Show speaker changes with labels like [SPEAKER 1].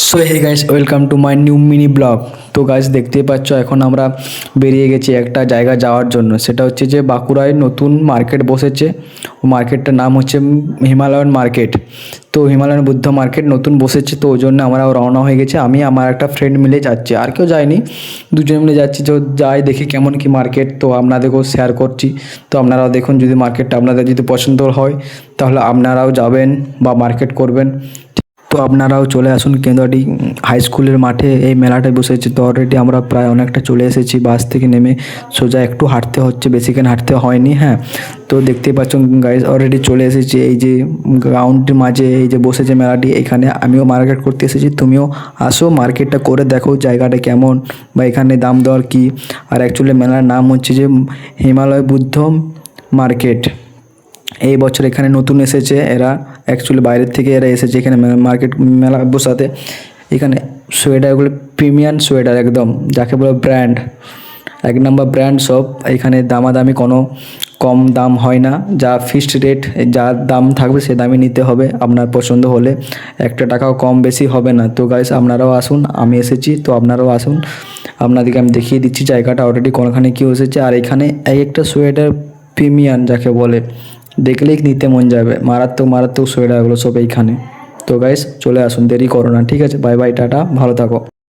[SPEAKER 1] So hey guys, welcome to my new mini blog. তো guys, দেখতেই পাচ্ছ এখন আমরা বেরিয়ে গেছি একটা জায়গা যাওয়ার জন্য। সেটা হচ্ছে যে বাঁকুড়ায় নতুন মার্কেট বসেছে। ও মার্কেটটার নাম হচ্ছে হিমালয়ান মার্কেট। তো হিমালয়ান বুদ্ধ মার্কেট নতুন বসেছে, তো ওই জন্য আমরাও রওনা হয়ে গেছি। আমি আমার একটা ফ্রেন্ড মিলে যাচ্ছি, আর কেউ যায়নি, দুজন মিলে যাচ্ছি। তো যাই দেখি কেমন কি মার্কেট, তো আপনাদেরকেও শেয়ার করছি। তো আপনারাও দেখুন, যদি মার্কেটটা আপনাদের যদি পছন্দ হয় তাহলে আপনারাও যাবেন বা মার্কেট করবেন। তো আপনারাও চলে আসুন কেন্দ্রটি হাই স্কুলের মাঠে এই মেলাটায় বসেছে। তো অলরেডি আমরা প্রায় অনেকটা চলে এসেছি। বাস থেকে নেমে সোজা একটু হাঁটতে হচ্ছে, বেশিক্ষণ হাঁটতে হয়নি। হ্যাঁ, তো দেখতেই পাচ্ছেন গাইজ, অলরেডি চলে এসেছি এই যে গ্রাউন্ডের মাঝে, এই যে বসেছে মেলাটি। এখানে আমিও মার্কেট করতে এসেছি, তুমিও আসো মার্কেটটা করে দেখো জায়গাটা কেমন বা এখানে দাম দর কী। আর অ্যাকচুয়ালি মেলার নাম হচ্ছে যে হিমালয় বুদ্ধ মার্কেট। এই বছর এখানে নতুন এসেছে এরা, অ্যাকচুয়ালি বাইরের থেকে এরা এসেছে এখানে মার্কেট মেলা বসাতে। এখানে সোয়েটারগুলো প্রিমিয়াম সোয়েটার একদম, যাকে বলে ব্র্যান্ড, এক নম্বর ব্র্যান্ড সব। এখানে দামাদামি কোনো কম দাম হয় না, যা ফিক্সড রেট, যা দাম থাকবে সে দামই নিতে হবে। আপনার পছন্দ হলে একটা টাকাও কম বেশি হবে না। তো গাইস, আপনারাও আসুন, আমি এসেছি তো আপনারাও আসুন। আপনাদেরকে আমি দেখিয়ে দিচ্ছি জায়গাটা অলরেডি কোনখানে কী এসেছে। আর এখানে এক একটা সোয়েটার প্রিমিয়াম যাকে বলে, দেখলেই নিতে মন যাবে। মারাত্মক মারাত্মক সোয়েটারগুলো সব এইখানে। তো গাইস, চলে আসুন, দেরি করো না। ঠিক আছে, বাই বাই, টাটা, ভালো থাকো।